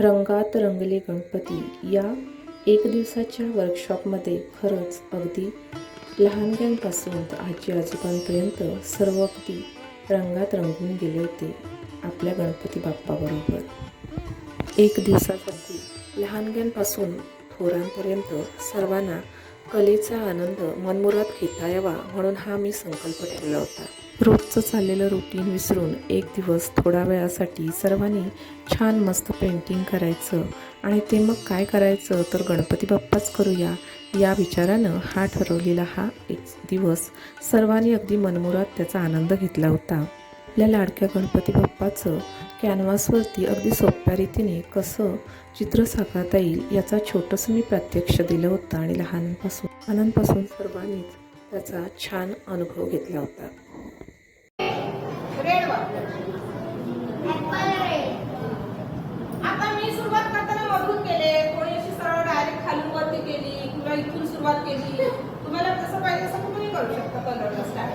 रंगात रंगले गणपती या एक दिवसाच्या वर्कशॉपमध्ये खरंच अगदी लहानग्यांपासून तर आजी आजोबांपर्यंत सर्व अगदी रंगात रंगून गेले होते आपल्या गणपती बाप्पाबरोबर। एक दिवसासाठी लहानग्यांपासून थोरांपर्यंत सर्वांना कलेचा आनंद मनमुराद घेता यावा म्हणून हा मी संकल्प ठेवला होता। रोजचं चाललेलं रुटीन विसरून एक दिवस थोड्या वेळासाठी सर्वांनी छान मस्त पेंटिंग करायचं आणि ते मग काय करायचं तर गणपती बाप्पाच करूया या विचारानं हा ठरवलेला हा एक दिवस सर्वांनी अगदी मनमुराद त्याचा आनंद घेतला होता। आपल्या लाडक्या गणपती बाप्पाचं कॅनव्हासवरती अगदी सोप्या रीतीने कसं चित्र साकारता येईल याचा छोटंसं मी प्रत्यक्ष दिलं होतं आणि लहानांपासून सर्वांनीच त्याचा छान अनुभव घेतला होता। आता मी सुरुवात करताना मधून केले, कोणी अशी सरळ डायरेक्ट खालून वरती केली किंवा इथून सुरुवात केली। तुम्हाला कसं पाहिजे तसं तुम्ही करू शकता कलरला स्टार्ट।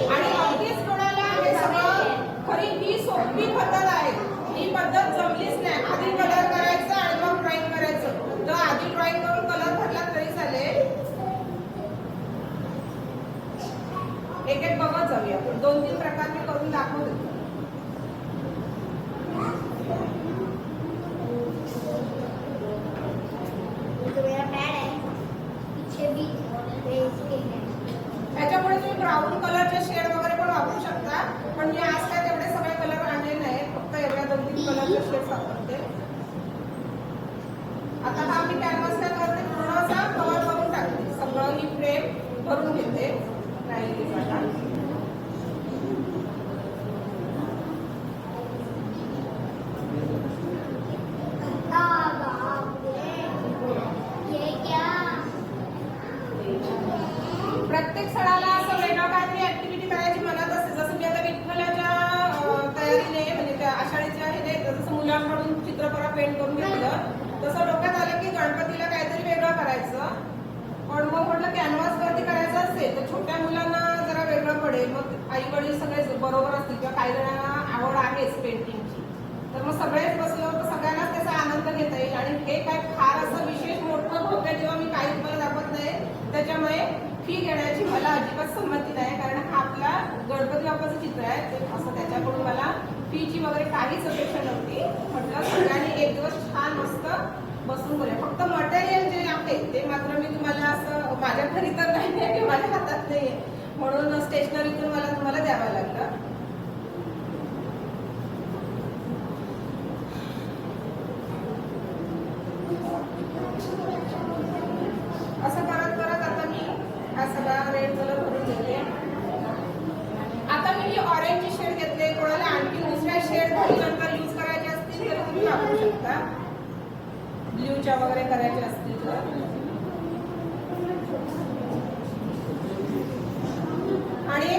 आणि अगदीच कोणाला हे सगळं खरी ही सोपी पद्धत आहे, ही पद्धत जमलीच नाही। आधी कलर करायचं आणि मग ड्रॉइंग करायचं, तर आधी ड्रॉइंग करून कलर भरला तरी चालेल। एक एक बघत जाऊया आपण, 2-3 प्रकार मी करून दाखवते। त्याच्यामुळे तुम्ही ब्राऊन कलरचे शेड वगैरे पण वापरू शकता, पण मी आज काय तेवढे सगळे कलर आणले नाही, फक्त एवढ्या 2-3 कलरचे शेड वापरते। आता हा मी कॅनव्हास काय करते, थोडासा कव्हर करून टाकते, सगळं ही फ्रेम भरून घेते नाही दिसायला। प्रत्येक सणाला असं वेगळं काहीतरी ऍक्टिव्हिटी करायची मनात असते। जसं मी आता विठ्ठलाच्या तयारीने म्हणजे त्या आषाढीच्या ह्याने जसं मुलांकडून चित्रकला पेंट करून घेतलं, तसं डोक्यात आलं की गणपतीला काहीतरी वेगळं करायचं। पण मग म्हटलं कॅनव्हासवरती करायचं असेल तर छोट्या मुलांना जरा वेगळं पडेल, मग आई वडील सगळे बरोबर असतील किंवा काही जणांना आवड आहेच पेंटिंगची, तर मग सगळेच बसलो तर सगळ्यांनाच त्याचा आनंद घेता येईल। आणि हे काय फार असं विशेष मोठं भव्य जेव्हा मी काही तुम्हाला दाखवत नाही, त्याच्यामुळे फी घेण्याची मला अजिबात संमती नाही, कारण हा आपला गणपती बाप्पाचं चित्र आहे, ते असं त्याच्याकडून मला फीची वगैरे काहीच अपेक्षा नव्हती। म्हटलं सगळ्यांनी एक दिवस छान मस्त बसून बोलूया। फक्त मटेरियल जे आहे ते मात्र मी तुम्हाला असं माझ्या घरी तर नाही आहे, माझ्या हातात नाही आहे, म्हणून स्टेशनरीतून मला तुम्हाला द्यावं लागलं। असं करत करत आता मी हा सगळा रेड कलर भरून घेते। आता मी ही ऑरेंज शेड घेतले, कोणाला आणखी दुसऱ्या शेड नंतर यूज करायचे असतील तर तुम्ही वापरू शकता, ब्ल्यूच्या वगैरे करायचे असतील तर। आणि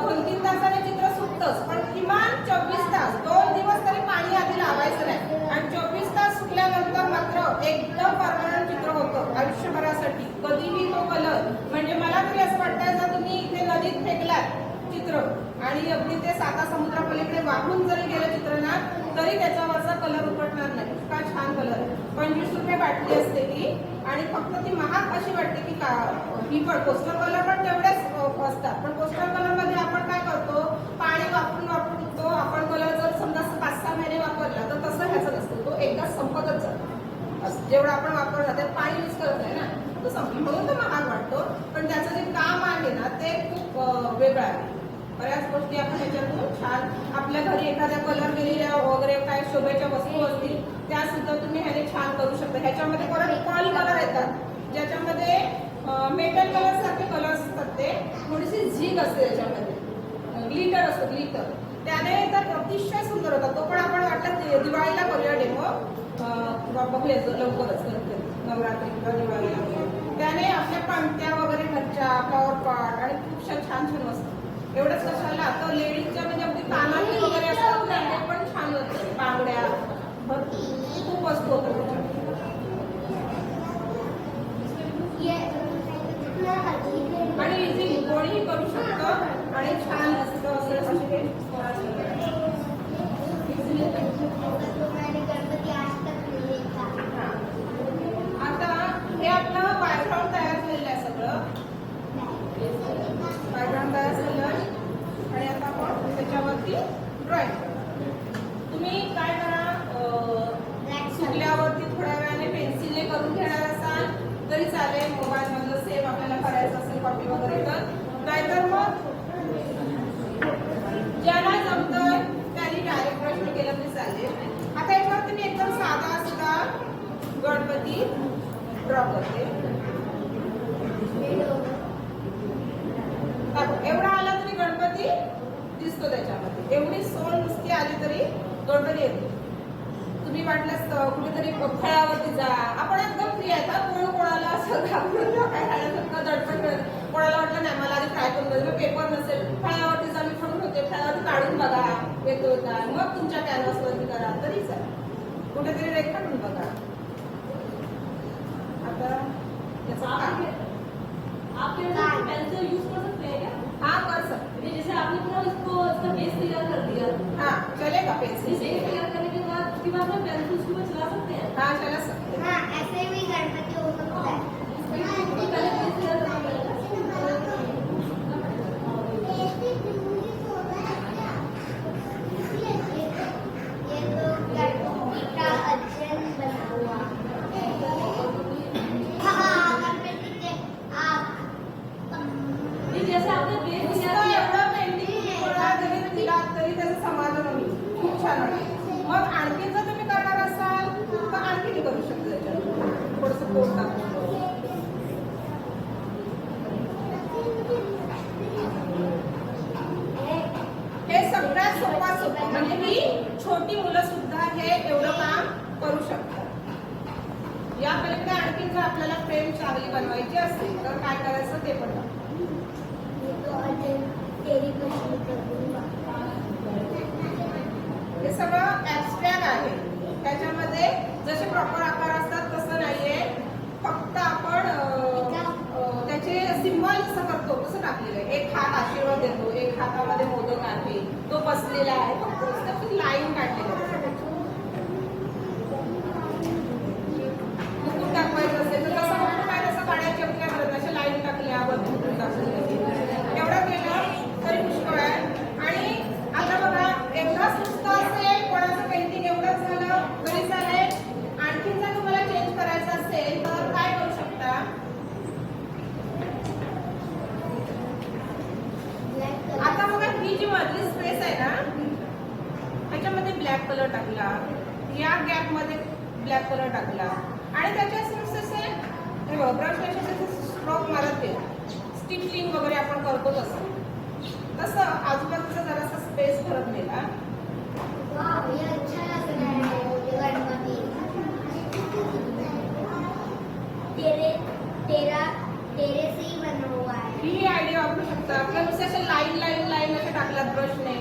2-3 तासाने चित्र सुकतंच, पण किमान 24 तास 2 दिवस तरी पाणी आधी लावायचं नाही, आणि 24 तास सुकल्यानंतर मात्र एकदम परमनंट चित्र होतं आयुष्यभरासाठी। कधीही तो कलर म्हणजे मला तरी असं वाटतं जर तुम्ही इथे नदीत फेकलात चित्र आणि अगदी ते साता समुद्रापलीकडे वाहून जरी गेलं चित्र ना, तरी त्याच्यावरचा कलर उकटणार नाही, इतका छान कलर। 25 रुपये बाटली असते ती, आणि फक्त ती महाग अशी वाटते की ही पण पोस्टर कलर पण तेवढेच असतात, पण पोस्टर कलर मध्ये आपण काय करतो, पाणी वापरून तो आपण कलर जर समजा 5-6 महिने वापरला तर तसं ह्याचं नसतं, तो एकदा संपतच जातो। जेवढं आपण वापरला त्यात पाणी यूज करत नाही ना, तो संपलं म्हणून तो महाग वाटतो, पण त्याचं जे काम आहे ना ते खूप वेगळं आहे। बऱ्याच गोष्टी आपण ह्याच्यातून छान आपल्या घरी एखाद्या कलर केलेल्या वगैरे काय शोभेच्या वस्तू असतील त्या सुद्धा तुम्ही ह्याने छान करू शकता। ह्याच्यामध्ये पर्ल कलर येतात, ज्याच्यामध्ये मेटल कलर सारखे कलर्स असतात, ते थोडीशी झीग असते त्याच्यामध्ये, ग्लिटर असतं ग्लिटर, त्याने तर अतिशय सुंदर होता। तो पण आपण वाटलं दिवाळीला करूया डेमो, बघूया लवकरच नवरात्री किंवा दिवाळीला। त्याने आपल्या पांट्या वगैरे घरच्या फ्लॉवर पॉट आणि खूपशा छान छान वस्तू, एवढंच कशाला आता लेडीजच्या म्हणजे अगदी कानातले वगैरे असतात ते पण छान होतं, बांगड्या खूप वस्तू होतं आणि इझिली कोणीही करू शकतं, आणि छान असतं असं त्याच्यावरती ड्रॉइंग करा. तुम्ही काय करा, सुकल्यावरती थोड्या वेळाने पेन्सिलने करून घेणार असाल तरी चालेल. मोबाईल मधलं सेव्ह आपल्याला करायचं असेल कॉपी वगैरे तर, नाहीतर मग ज्याला जमतंय त्यांनी डायरेक्ट ब्रशने केलं तरी चालेल. आता याच्यावरती मी एकदम साधा सुद्धा गणपती ड्रॉ करते. एवढा आला तरी गणपती दिसतो त्याच्यामध्ये. एवढी सोड नुसती आली तरी गणपती येतो. तुम्ही वाटल्यास कुठेतरी फळावरती जा. आपण एकदम फ्री आहे का, कोण कोणाला असं घाबरून काय खाण्यासारखं दडपण करत. कोणाला वाटलं नाही मला आधी फ्राय करून बघा, पेपर नसेल फळावरती जा, मी ठरवून होते फळावरती काढून बघा येतो का, मग तुमच्या कॅनव्हासवरती करा तरी चालेल. कुठेतरी रेखाटून बघा. आता याचा आप पेंसिल यूज कर सकते हैं क्या? हाँ कर सकते. जैसे आपने पूरा इसको इसका बेस तैयार कर दिया, हाँ चलेगा पेंसिल बेस से. तैयार करने के बाद उसके बाद हम पेंसिल उसके ऊपर चला सकते हैं. हाँ चला सकते. हाँ ऐसे भी गणपति हो सकता है. इसको पहले बेस तैयार करना पड़ेगा. ये तो गणपति का अध्ययन बना हुआ. हाँ गणपति के आप ये जैसे आपने बेस नुसतं तैयार किया, एवढं पेंटिंग थोडा जरी दिला तरी त्याचं समाधान होईल. खूप छान वाटेल. मग आणखी जर तुम्ही करणार असाल तर आणखी करू शकता त्याच्यात थोडंसं कोट टाकून. हे सगळ्यात सोपं म्हणजे ही छोटी मुलं सुद्धा हे एवढं काम करू शकतात. या पलीकडे आणखी जर आपल्याला फ्रेम चांगली बनवायची असेल तर काय करायचं ते पण बघा. तो अध्ययन तेरी पसंद करूंगा. हे सगळं ऍबस्ट्रॅक्ट आहे. त्याच्यामध्ये जसे प्रॉपर आकार असतात तसं नाहीये. फक्त आपण त्याचे सिम्बॉल जसं करतो तसं टाकलेलं आहे. एक हात आशीर्वाद देतो, एक हातामध्ये मोदक आहे, तो बसलेला आहे. फक्त नुसतं लाईन काढलेलं आहे. मुकुट दाखवायचं असेल तर तसं मुकुट काय तसं काढायची आपल्या गरज नाही. अशा लाईन टाकल्या वरती मुकुट दाखवले. एवढं केलं तरी पुष्कळ आहे. आणि आता बघा एवढंच नुसतं असेल, कोणाचं पेंटिंग एवढंच झालं तरी चालेल. आणखी जर तुम्हाला चेंज करायचं असेल तर काय करू शकता. आता बघा ही जी मधली स्पेस आहे ना ह्याच्यामध्ये ब्लॅक कलर टाकला, या गॅप मध्ये ब्लॅक कलर टाकला आणि त्याच्या असे हे बघा ब्रश स्ट्रोक मारत गेला. स्टिपलिंग वगैरे आपण करतो तसं आजूबाजूचा जरासा स्पेस भरत गेला. वाह ये अच्छा लग रहा है गणपति. तेरे से ही बना हुआ है. ही आयडिया वापरू शकता. आपल्या नुसते असे लाईन लाईन लाईन असे टाकल्यात ब्रशने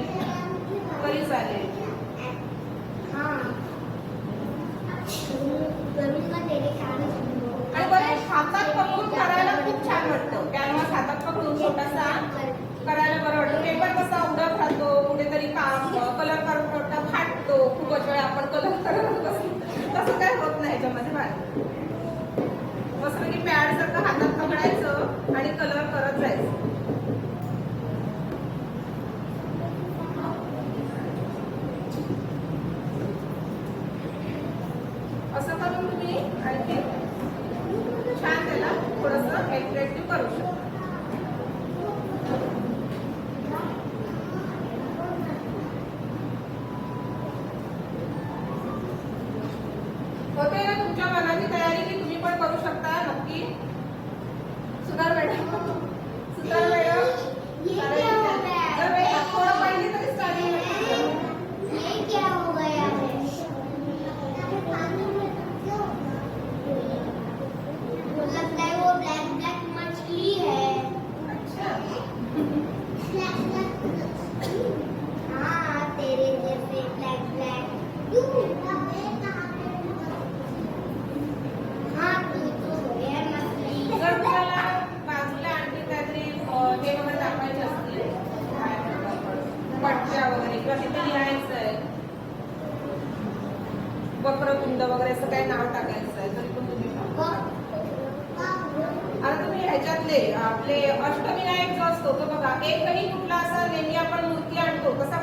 तरी चालेल. हाँ करूंगा तेरे साथ. आणि बरं हातात पकडून करायला खूप छान वाटतं. कॅनव्हास हातात पकडून छोटासा करायला बरं वाटतं. पेपर कसा उडत राहतो, कुठेतरी कलर करतो फाटतो. खूपच वेळा आपण कलर करत बसतो, तसं काय होत नाही ह्याच्यामध्ये. बाहेर मस्त की पॅड सारखं हातात पकडायचं आणि कलर करत जायचं. असं करून तुम्ही आणखी छान त्याला थोडंसं अट्रॅक्टिव्ह करू शकता. होते ना तुमच्या मनाची तयारी की तुम्ही पण करू शकता नक्की. सुधार मॅडम सुधार मॅडम ये क्या हो गया जर है? थोडं पाहिजे तरी स्टार्टिंग. ये क्या हो गया है? लगता है वो ब्लैक ब्लैक मछली है. अच्छा हाँ तेरे जैसे ब्लैक ब्लैक. हाँ तू तो है मछली. जर तुम्हाला बाजूला आणखी काहीतरी हे वगैरे दाखवायचे असतील पट्ट्या वगैरे किंवा तिथे लिहायचं आहे वक्रतुंड वगैरे असं काही नाव टाकायचं आहे तरी पण तुम्ही टाका. आता तुम्ही ह्याच्यातले आपले अष्टविनायक जो असतो तो बघा एकही कुठला असा नेहमी आपण मूर्ती आणतो कसा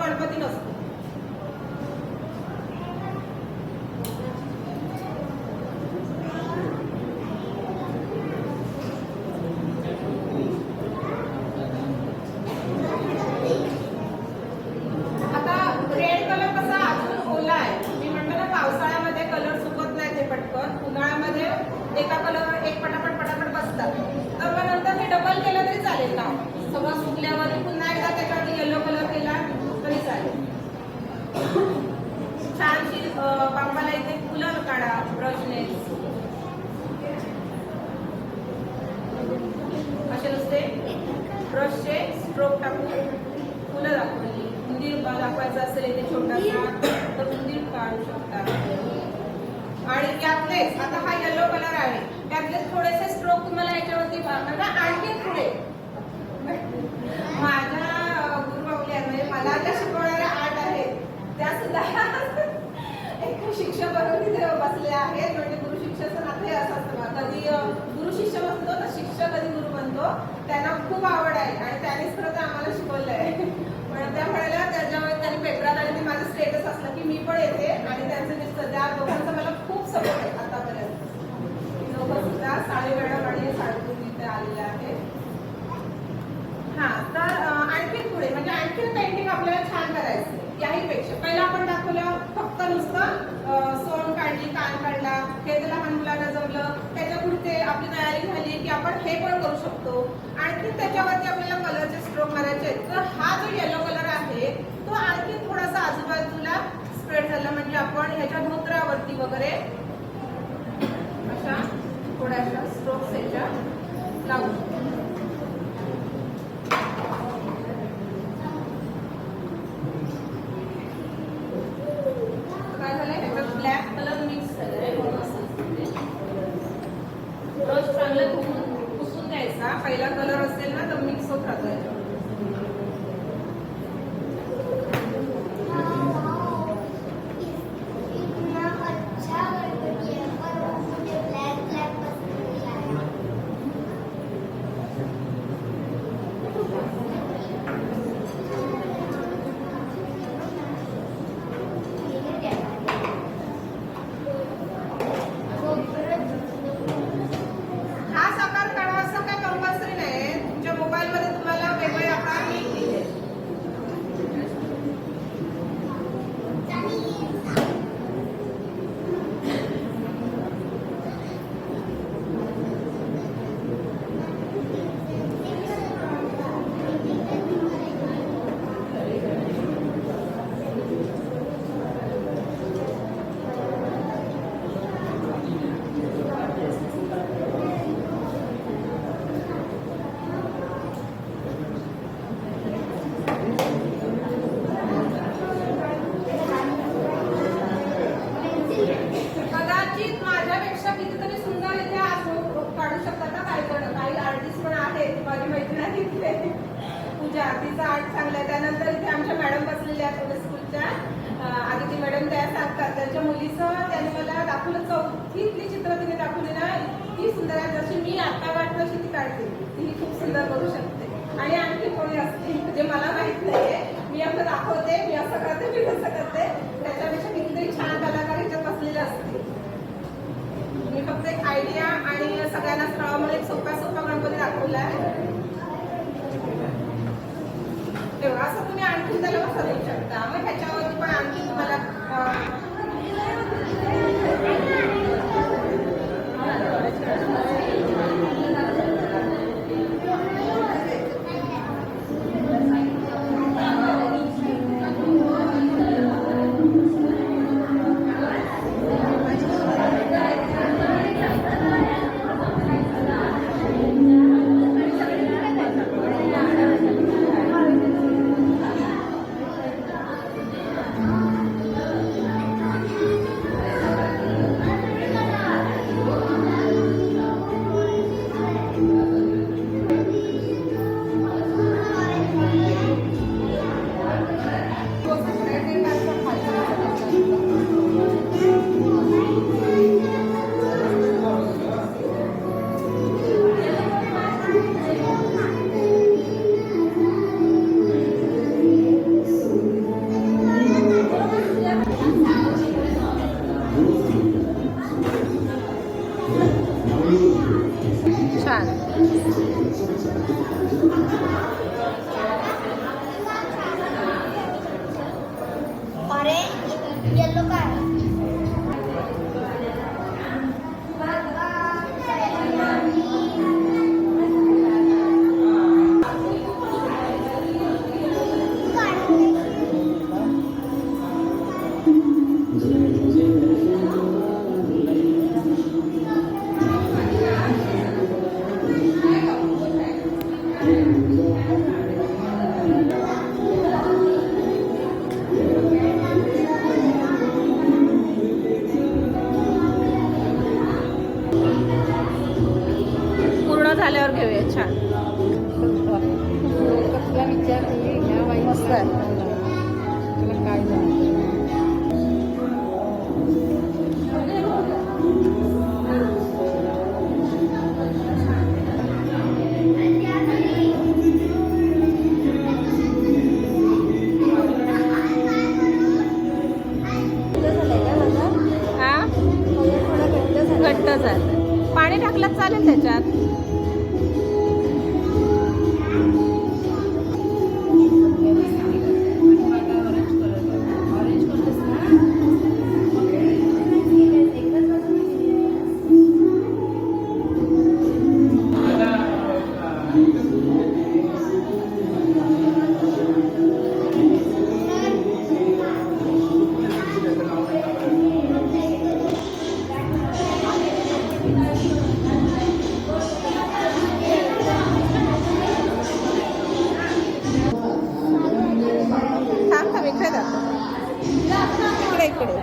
फुलं काढा ब्रशने, असे नुसते ब्रशचे स्ट्रोक टाकून फुलं दाखवली. उंदीर दाखवायचं असेल इथे छोटासा तर उंदीर काढू शकता. आणि त्यातलेच आता हा येलो कलर आहे, त्यातले थोडेसे स्ट्रोक तुम्हाला याच्यावरती बघा. आणखी पुढे माझ्या गुरुबाऊल्या म्हणजे मला ज्या शिकवणाऱ्या आर्ट आहेत त्या सुद्धा एक शिक्षक बनून तिथे बसले आहेत. म्हणजे गुरु शिष्याचं नातं हे असं असतं, कधी गुरु शिष्य बनतो तर शिक्षक कधी गुरु बनतो. त्यांना खूप आवड आहे आणि त्यांनीच खरं तर आम्हाला शिकवलं आहे. पण त्या म्हणाल्या त्याच्यामुळे त्यांनी पेपरात आणि ते माझं स्टेटस असलं की मी पण येते आणि त्यांचं दिसतं. त्या दोघांचा मला खूप सपोर्ट आहे आतापर्यंत. दोघं सुद्धा साळे मॅडम आणि साडेपूर इथे आलेले आहेत. हा तर आणखी पुढे म्हणजे आणखी पेंटिंग आपल्याला छान करायचं याही पेक्षा पहिला आपण दाखवलं फक्त नुसतं सोंड काढली, कान काढला, हे तर लहान मुलांना जमलं. त्याच्या पुढे आपली तयारी झाली की आपण हे पण करू शकतो. आणखी त्याच्यावरती आपल्याला कलरचे स्ट्रोक मारायचे आहेत. तर हा जो येलो कलर आहे तो आणखी थोडासा आजूबाजूला स्प्रेड झाला म्हणजे आपण ह्याच्या धोत्रावरती वगैरे अशा थोड्याशा स्ट्रोक्स ह्याच्या लावू शकतो. ब्लॅक कलर मिक्स झालाय म्हणून असं ब्रश चांगलं पुसून द्यायचा. पहिला कलर असेल ना तर मिक्स होत राहतो. इतना अच्छा गणपति है पर मुझे ब्लैक ब्लैक पसंद नहीं आया. हा साकार काढा असं काय कंपल्सरी नाही. तुमच्या मोबाईल मध्ये तुम्हाला वेगळे आकार मिळतील. कदाचित माझ्यापेक्षा कितीतरी सुंदर इथे आज काढू शकतात ना काही जण. काही आर्टिस्ट पण आहेत. माझी मैत्रीण आहे इथे पूजा, तिचा आर्ट चांगला आहे. त्यानंतर इथे आमच्या मॅडम बसलेल्या आहेत पुणे स्कूलच्या आदिती मॅडम. त्या सांगतात त्यांच्या मुलीचं त्यांनी मला दाखवलं. चौथीतली चित्र तिने दाखवली ना इतकी सुंदर आहे. जशी मी आता वाटत तशी ती काढते. ती खूप सुंदर करू शकते. आणि आणखी कोणी असतील म्हणजे मला माहित नाहीये. मी असं दाखवते, मी असं करते, मी कसं करते. त्याच्यापेक्षा कितीतरी छान कलाकार इथे बसलेले असतील. मी फक्त एक आयडिया आणि सगळ्यांना स्थळामुळे एक सोपा गणपती दाखवला आहे. तेव्हा असं तुम्ही आणखी त्याला सजवू शकता. मग ह्याच्यावरती पण आणखी तुम्हाला हा घट्ट झालं. पाणी टाकलं चालेल त्याच्यात. थांब थांब इकडे जातो. इकडे इकडे.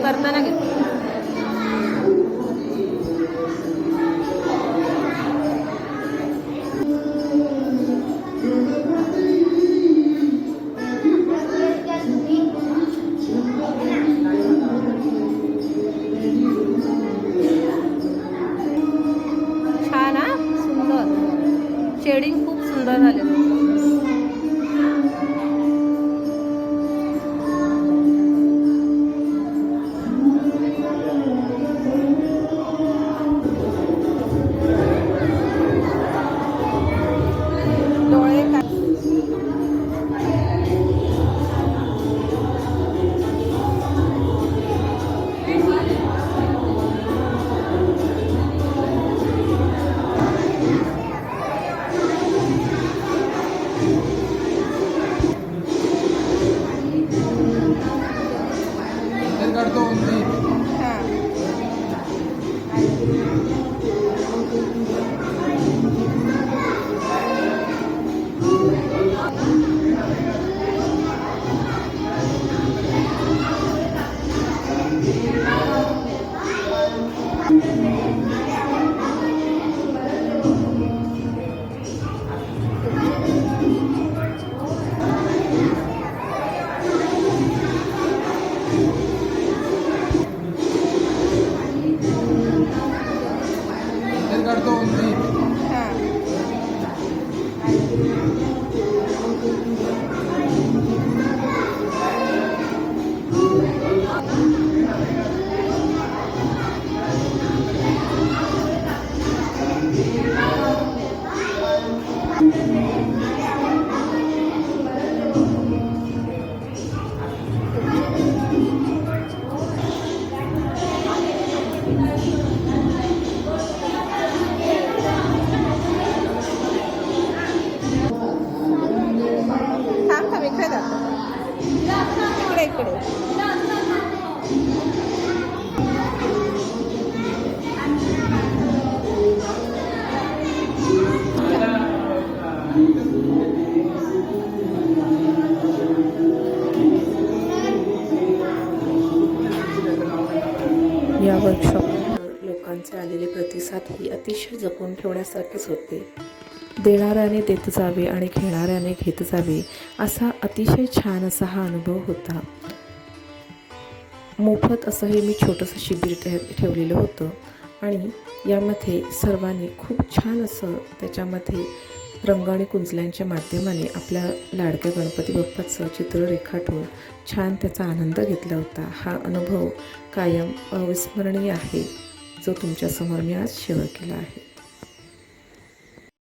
करताना घेतो. छान हा, सुंदर शेडिंग खूप सुंदर झाले. इकडे इकडे. या वर्कशॉपनंतर लोकांचे आलेले प्रतिसाद ही अतिशय जपून ठेवण्यासारखेच होते. देणाऱ्याने देत जावे आणि घेणाऱ्याने घेत जावे असा अतिशय छान असा हा अनुभव होता. मोफत असं हे मी छोटंसं शिबिर ठेवलेलं होतं आणि यामध्ये सर्वांनी खूप छान असं त्याच्यामध्ये रंग आणि कुंचल्यांच्या माध्यमाने आपल्या लाडक्या गणपती बाप्पाचं चित्र रेखाटून छान त्याचा आनंद घेतला होता. हा अनुभव कायम अविस्मरणीय आहे जो तुमच्यासमोर मी आज शेअर केला आहे.